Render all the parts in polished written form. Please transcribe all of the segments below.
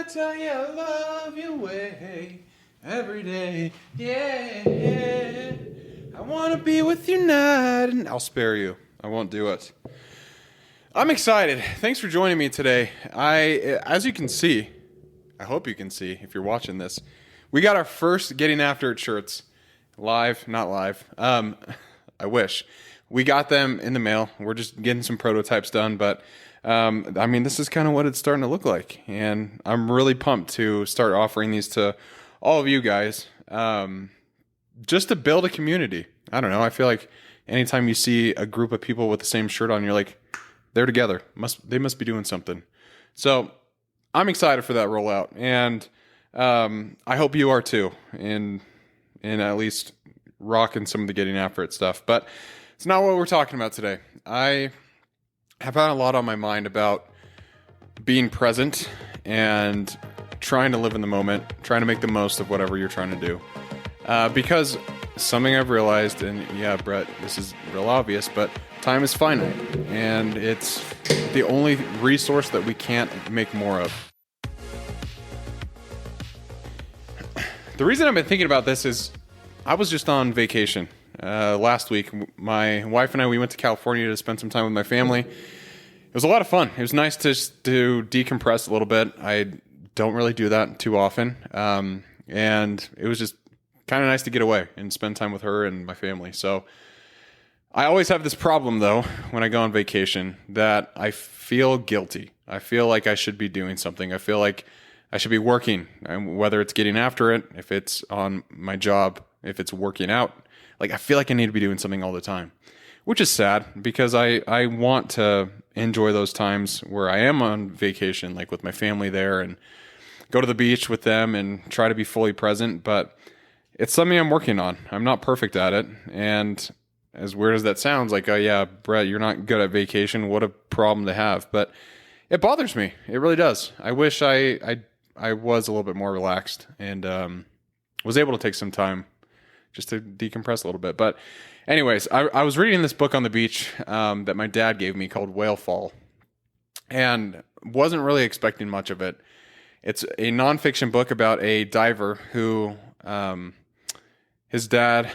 tell you I love you way every day. Yeah. I want to be with you night and I'll spare you. I won't do it. I'm excited. Thanks for joining me today. As you can see, I hope you can see if you're watching this, we got our first Getting After It shirts. Live, not live. I wish. We got them in the mail. We're just getting some prototypes done, but this is kind of what it's starting to look like. And I'm really pumped to start offering these to all of you guys, just to build a community. I don't know. I feel like anytime you see a group of people with the same shirt on, you're like, they're together. They must be doing something. So I'm excited for that rollout, and I hope you are too, in at least rocking some of the Getting After It stuff. But it's not what we're talking about today. I have had a lot on my mind about being present and trying to live in the moment, trying to make the most of whatever you're trying to do. Because something I've realized, and yeah, Brett, this is real obvious, but time is finite, and it's the only resource that we can't make more of. The reason I've been thinking about this is I was just on vacation last week. My wife and I, we went to California to spend some time with my family. It was a lot of fun. It was nice to decompress a little bit. I don't really do that too often. And it was just kind of nice to get away and spend time with her and my family. So I always have this problem, though, when I go on vacation, that I feel guilty. I feel like I should be doing something. I feel like I should be working, whether it's getting after it, if it's on my job, if it's working out. Like, I feel like I need to be doing something all the time, which is sad because I want to enjoy those times where I am on vacation, like with my family there, and go to the beach with them and try to be fully present. But it's something I'm working on. I'm not perfect at it. And as weird as that sounds, like, oh yeah, Brett, you're not good at vacation. What a problem to have. But it bothers me. It really does. I wish I was a little bit more relaxed and was able to take some time just to decompress a little bit. But anyways, I was reading this book on the beach that my dad gave me called Whale Fall, and wasn't really expecting much of it. It's a nonfiction book about a diver who, his dad,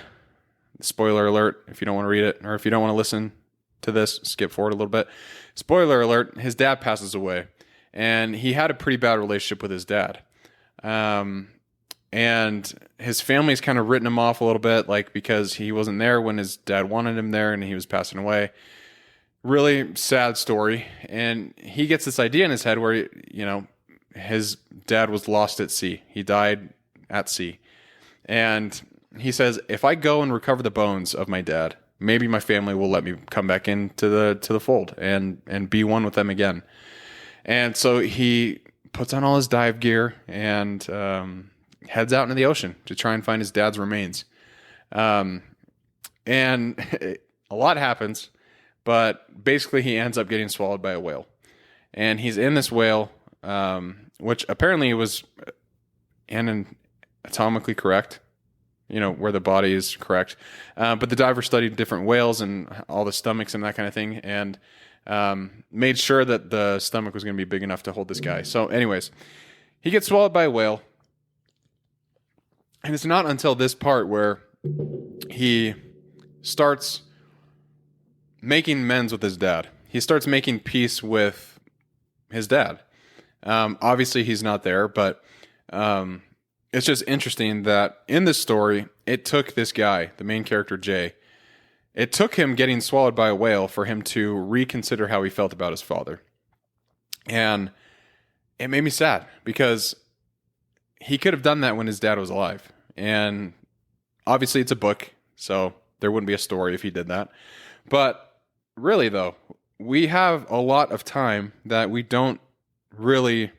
spoiler alert, if you don't want to read it, or if you don't want to listen to this, skip forward a little bit. Spoiler alert, his dad passes away, and he had a pretty bad relationship with his dad. And his family's kind of written him off a little bit, like, because he wasn't there when his dad wanted him there and he was passing away. Really sad story. And he gets this idea in his head where, his dad was lost at sea. He died at sea. And he says, if I go and recover the bones of my dad, maybe my family will let me come back into the fold and be one with them again. And so he puts on all his dive gear and heads out into the ocean to try and find his dad's remains. And a lot happens, but basically he ends up getting swallowed by a whale. And he's in this whale, which apparently was anatomically correct, where the body is correct. But the diver studied different whales and all the stomachs and that kind of thing, and made sure that the stomach was going to be big enough to hold this guy. So anyways, he gets swallowed by a whale. And it's not until this part where he starts making amends with his dad. He starts making peace with his dad. Obviously, he's not there, but it's just interesting that in this story, it took this guy, the main character, Jay, it took him getting swallowed by a whale for him to reconsider how he felt about his father. And it made me sad because he could have done that when his dad was alive. And obviously it's a book, so there wouldn't be a story if he did that. But really, though, we have a lot of time that we don't really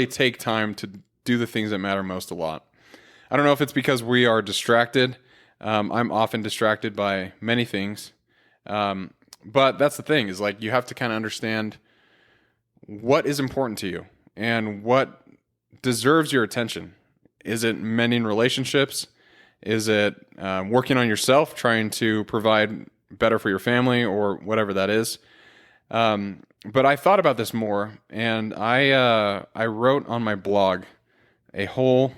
take time to do the things that matter most a lot. I don't know if it's because we are distracted. I'm often distracted by many things. But that's the thing, is like, you have to kind of understand what is important to you and what deserves your attention. Is it mending relationships? Is it working on yourself, trying to provide better for your family, or whatever that is? But I thought about this more, and I wrote on my blog a whole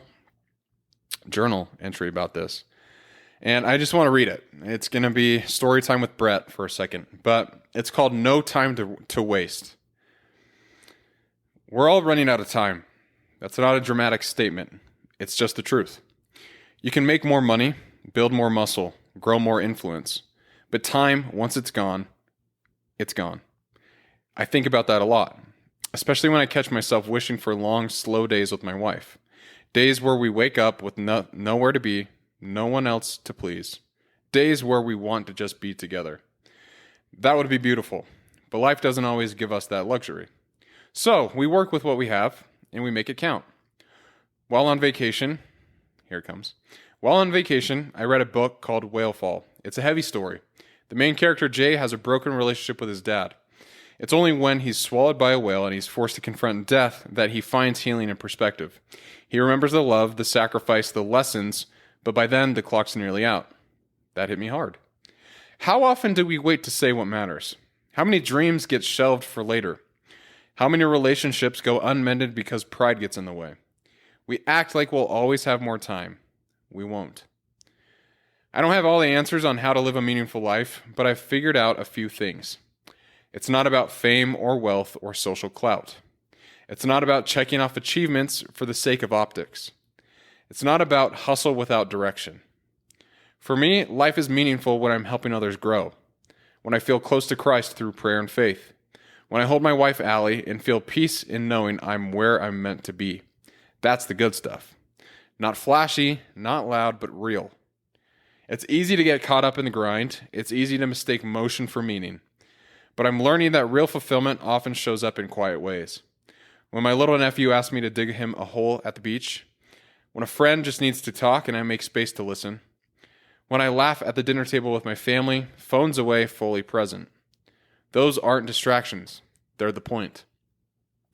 journal entry about this. And I just want to read it. It's going to be story time with Brett for a second, but it's called No Time to Waste. We're all running out of time. That's not a dramatic statement. It's just the truth. You can make more money, build more muscle, grow more influence. But time, once it's gone, it's gone. I think about that a lot, especially when I catch myself wishing for long, slow days with my wife. Days where we wake up with nowhere to be, no one else to please. Days where we want to just be together. That would be beautiful, but life doesn't always give us that luxury. So we work with what we have, and we make it count. While on vacation, here it comes. While on vacation, I read a book called Whale Fall. It's a heavy story. The main character, Jay, has a broken relationship with his dad. It's only when he's swallowed by a whale and he's forced to confront death that he finds healing and perspective. He remembers the love, the sacrifice, the lessons, but by then the clock's nearly out. That hit me hard. How often do we wait to say what matters? How many dreams get shelved for later? How many relationships go unmended because pride gets in the way? We act like we'll always have more time. We won't. I don't have all the answers on how to live a meaningful life, but I've figured out a few things. It's not about fame or wealth or social clout. It's not about checking off achievements for the sake of optics. It's not about hustle without direction. For me, life is meaningful when I'm helping others grow, when I feel close to Christ through prayer and faith, when I hold my wife Allie and feel peace in knowing I'm where I'm meant to be. That's the good stuff. Not flashy, not loud, but real. It's easy to get caught up in the grind. It's easy to mistake motion for meaning. But I'm learning that real fulfillment often shows up in quiet ways. When my little nephew asked me to dig him a hole at the beach, when a friend just needs to talk and I make space to listen, when I laugh at the dinner table with my family, phones away, fully present. Those aren't distractions. They're the point.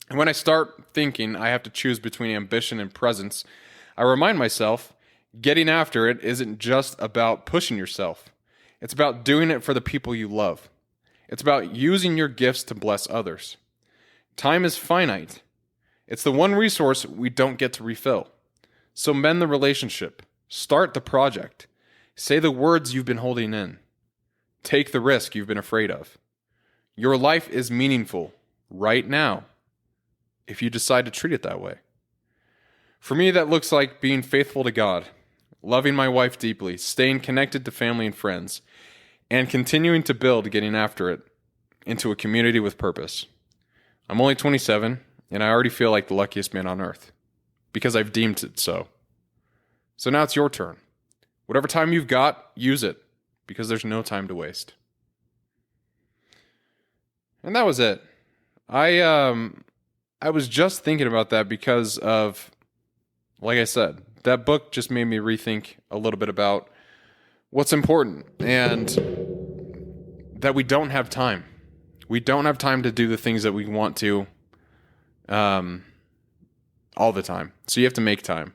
And when I start thinking I have to choose between ambition and presence, I remind myself getting after it isn't just about pushing yourself. It's about doing it for the people you love. It's about using your gifts to bless others. Time is finite. It's the one resource we don't get to refill. So mend the relationship. Start the project. Say the words you've been holding in. Take the risk you've been afraid of. Your life is meaningful right now if you decide to treat it that way. For me, that looks like being faithful to God, loving my wife deeply, staying connected to family and friends, and continuing to build getting after it into a community with purpose. I'm only 27, and I already feel like the luckiest man on earth because I've deemed it so. So now it's your turn. Whatever time you've got, use it because there's no time to waste. And that was it. I was just thinking about that because of, like I said, that book just made me rethink a little bit about what's important and that we don't have time. We don't have time to do the things that we want to all the time. So you have to make time.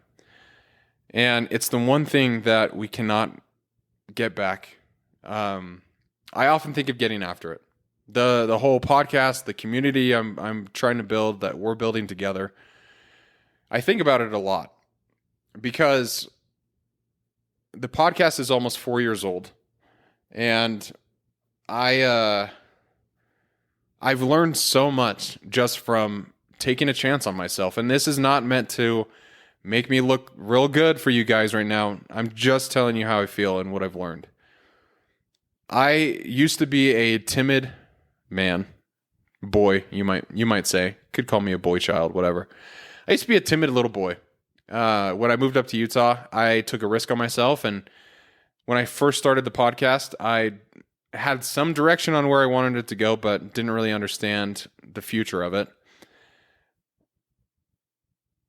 And it's the one thing that we cannot get back. I often think of getting after it. The whole podcast, the community I'm trying to build, that we're building together. I think about it a lot because the podcast is almost 4 years old, and I've learned so much just from taking a chance on myself. And this is not meant to make me look real good for you guys right now. I'm just telling you how I feel and what I've learned. I used to be a timid boy, you might say. Could call me a boy child, whatever. I used to be a timid little boy. When I moved up to Utah, I took a risk on myself, and when I first started the podcast, I had some direction on where I wanted it to go, but didn't really understand the future of it.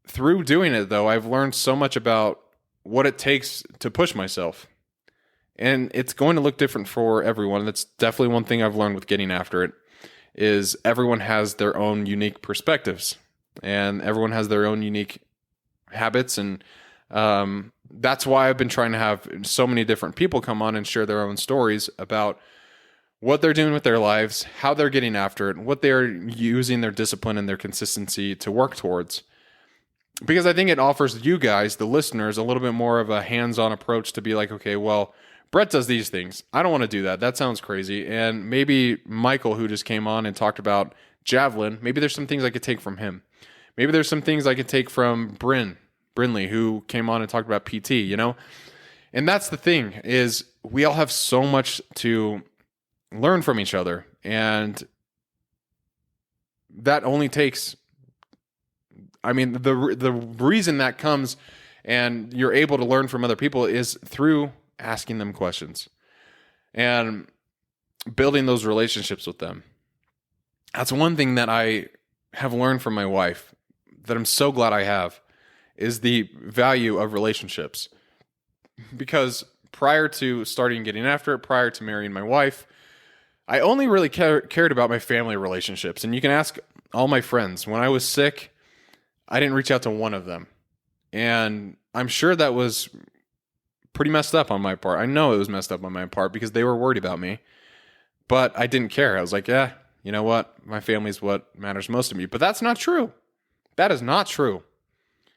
Through doing it, though, I've learned so much about what it takes to push myself. And it's going to look different for everyone. That's definitely one thing I've learned with getting after it, is everyone has their own unique perspectives, and everyone has their own unique habits. And that's why I've been trying to have so many different people come on and share their own stories about what they're doing with their lives, how they're getting after it, what they're using their discipline and their consistency to work towards. Because I think it offers you guys, the listeners, a little bit more of a hands-on approach to be like, okay, well, Brett does these things. I don't want to do that. That sounds crazy. And maybe Michael, who just came on and talked about javelin, maybe there's some things I could take from him. Maybe there's some things I could take from Brinley, who came on and talked about PT, And that's the thing, is we all have so much to learn from each other. And that only takes, the reason that comes and you're able to learn from other people is through asking them questions and building those relationships with them. That's one thing that I have learned from my wife that I'm so glad I have, is the value of relationships. Because prior to starting getting after it, prior to marrying my wife, I only really cared about my family relationships. And you can ask all my friends. When I was sick, I didn't reach out to one of them. And I'm sure that was pretty messed up on my part. I know it was messed up on my part because they were worried about me. But I didn't care. I was like, yeah, you know what? My family's what matters most to me. But that's not true. That is not true.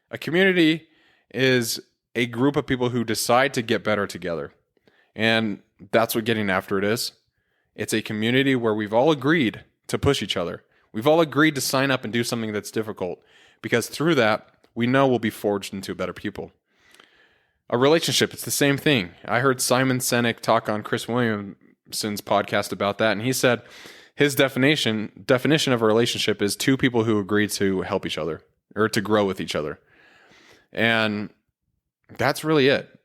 A community is a group of people who decide to get better together. And that's what getting after it is. It's a community where we've all agreed to push each other. We've all agreed to sign up and do something that's difficult, because through that, we know we'll be forged into better people. A relationship, it's the same thing. I heard Simon Sinek talk on Chris Williamson's podcast about that, and he said his definition of a relationship is two people who agree to help each other or to grow with each other. And that's really it.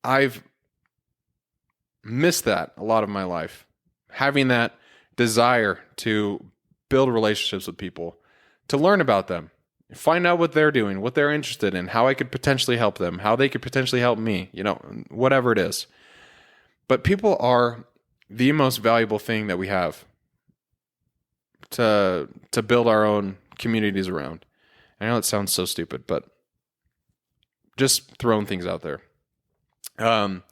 I've missed that a lot of my life. Having that desire to build relationships with people, to learn about them, find out what they're doing, what they're interested in, how I could potentially help them, how they could potentially help me, whatever it is. But people are the most valuable thing that we have to build our own communities around. I know it sounds so stupid, but just throwing things out there. And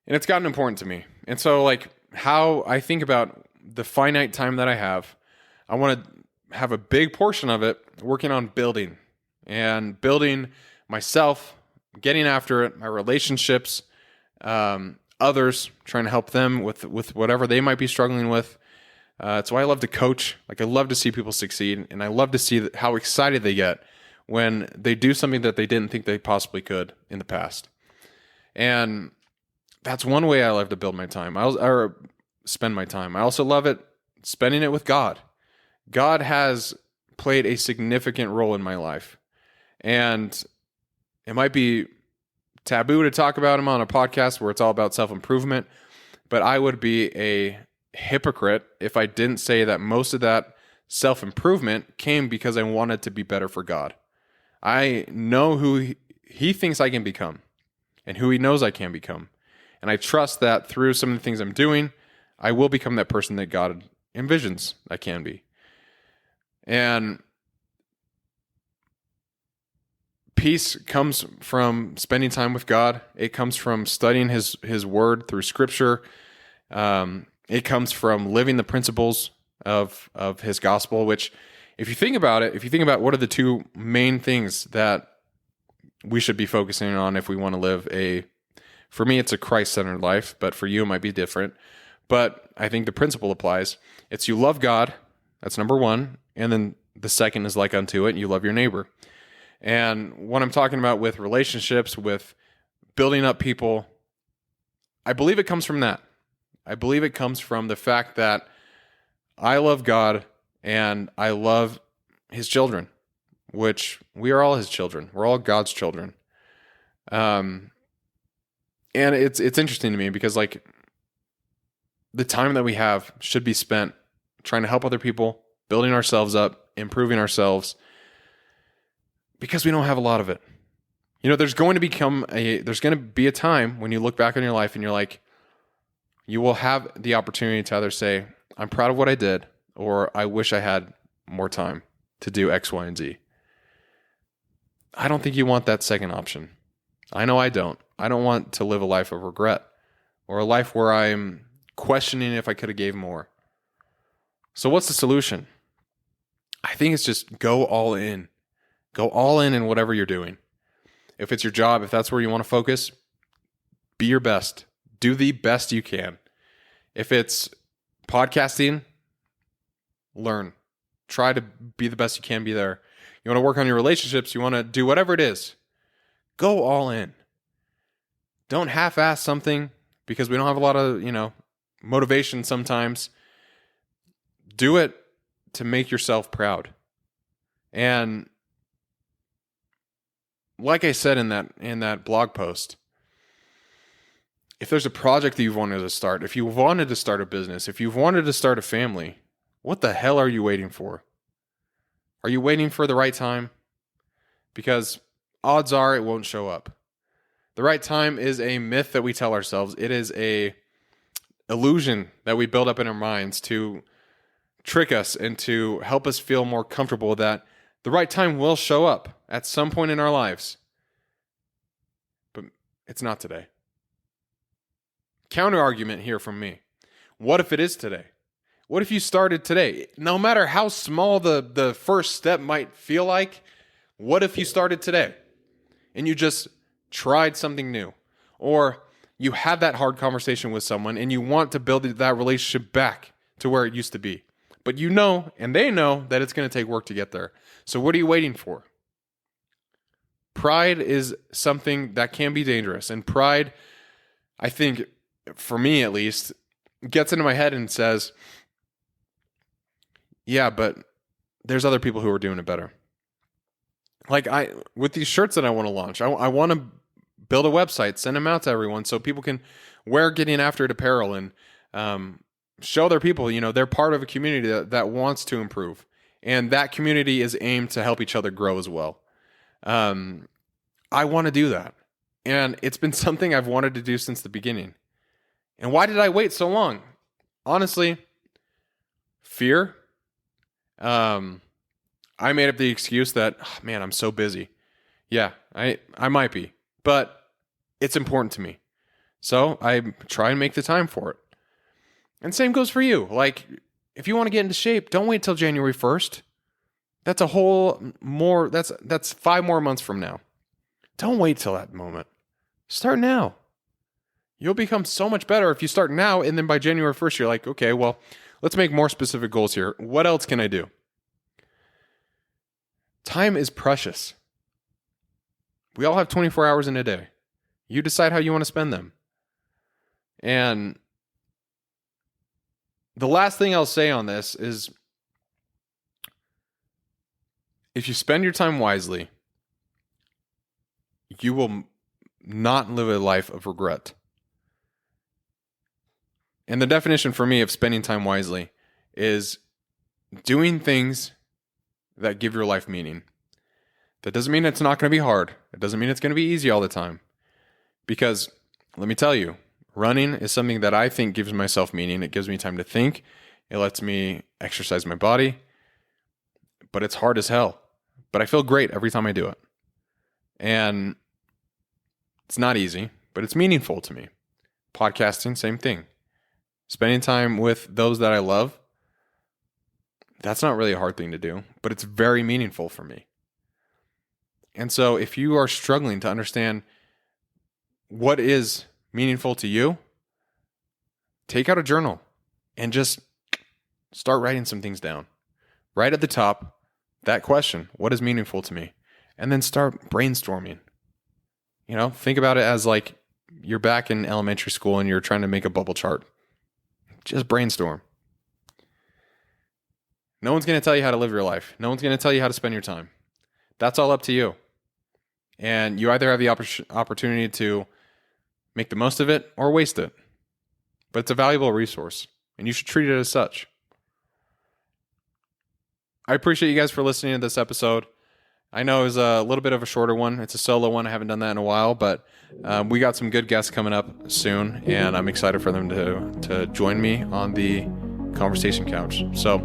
it's gotten important to me. And so, how I think about the finite time that I have, I want to have a big portion of it working on building myself, getting after it, my relationships, others, trying to help them with whatever they might be struggling with. It's why I love to coach. I love to see people succeed, and I love to see how excited they get when they do something that they didn't think they possibly could in the past. And that's one way I love to build my time, or spend my time. I also love it spending it with God. God has played a significant role in my life. And it might be taboo to talk about him on a podcast where it's all about self-improvement, but I would be a hypocrite if I didn't say that most of that self-improvement came because I wanted to be better for God. I know who he thinks I can become and who he knows I can become. And I trust that through some of the things I'm doing, I will become that person that God envisions I can be. And peace comes from spending time with God. It comes from studying his word through scripture. It comes from living the principles of his gospel, which, if you think about it, what are the two main things that we should be focusing on if we want to live for me, it's a Christ-centered life, but for you, it might be different. But I think the principle applies. It's you love God. That's number one. And then the second is like unto it, you love your neighbor. And what I'm talking about with relationships, with building up people, I believe it comes from that. I believe it comes from the fact that I love God and I love his children, which we are all his children. We're all God's children. And it's interesting to me because the time that we have should be spent trying to help other people, building ourselves up, improving ourselves, because we don't have a lot of it. There's going to be a time when you look back on your life and you're like, you will have the opportunity to either say, I'm proud of what I did, or I wish I had more time to do X, Y, and Z. I don't think you want that second option. I know I don't. I don't want to live a life of regret or a life where I'm questioning if I could have gave more. So what's the solution? I think it's just go all in. Go all in whatever you're doing. If it's your job, if that's where you want to focus, be your best. Do the best you can. If it's podcasting, learn. Try to be the best you can be there. You want to work on your relationships, you want to do whatever it is, go all in. Don't half-ass something because we don't have a lot of, motivation sometimes. Do it to make yourself proud. And like I said in that blog post, if there's a project that you've wanted to start, if you wanted to start a business, if you've wanted to start a family, what the hell are you waiting for? Are you waiting for the right time? Because odds are it won't show up. The right time is a myth that we tell ourselves. It is a illusion that we build up in our minds to trick us and to help us feel more comfortable that the right time will show up at some point in our lives. But it's not today. Counter argument here from me. What if it is today? What if you started today? No matter how small the first step might feel like, what if you started today and you just tried something new? Or you had that hard conversation with someone and you want to build that relationship back to where it used to be. But you know, and they know that it's going to take work to get there. So what are you waiting for? Pride is something that can be dangerous. And pride, I think, for me at least, gets into my head and says, yeah, but there's other people who are doing it better. Like with these shirts that I want to launch, I want to build a website, send them out to everyone so people can wear Getting After It apparel and show their people, they're part of a community that wants to improve. And that community is aimed to help each other grow as well. I want to do that. And it's been something I've wanted to do since the beginning. And why did I wait so long? Honestly, fear. I made up the excuse that, man, I'm so busy. Yeah, I might be, but it's important to me. So I try and make the time for it. And same goes for you. Like, if you want to get into shape, don't wait till January 1st. That's that's 5 more months from now. Don't wait till that moment. Start now. You'll become so much better if you start now, and then by January 1st, you're like, okay, well, let's make more specific goals here. What else can I do? Time is precious. We all have 24 hours in a day. You decide how you want to spend them. And the last thing I'll say on this is, if you spend your time wisely, you will not live a life of regret. And the definition for me of spending time wisely is doing things that give your life meaning. That doesn't mean it's not going to be hard. It doesn't mean it's going to be easy all the time. Because let me tell you, running is something that I think gives myself meaning. It gives me time to think. It lets me exercise my body. But it's hard as hell. But I feel great every time I do it. And it's not easy, but it's meaningful to me. Podcasting, same thing. Spending time with those that I love, that's not really a hard thing to do, but it's very meaningful for me. And so if you are struggling to understand what is meaningful to you, take out a journal and just start writing some things down. Right at the top, that question, what is meaningful to me? And then start brainstorming. Think about it as like you're back in elementary school and you're trying to make a bubble chart. Just brainstorm. No one's going to tell you how to live your life. No one's going to tell you how to spend your time. That's all up to you. And you either have the opportunity to make the most of it or waste it. But it's a valuable resource, and you should treat it as such. I appreciate you guys for listening to this episode. I know it was a little bit of a shorter one. It's a solo one. I haven't done that in a while, but we got some good guests coming up soon, and I'm excited for them to join me on the conversation couch. So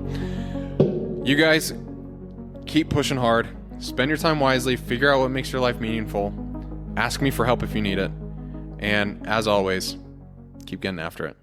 you guys keep pushing hard. Spend your time wisely. Figure out what makes your life meaningful. Ask me for help if you need it. And as always, keep getting after it.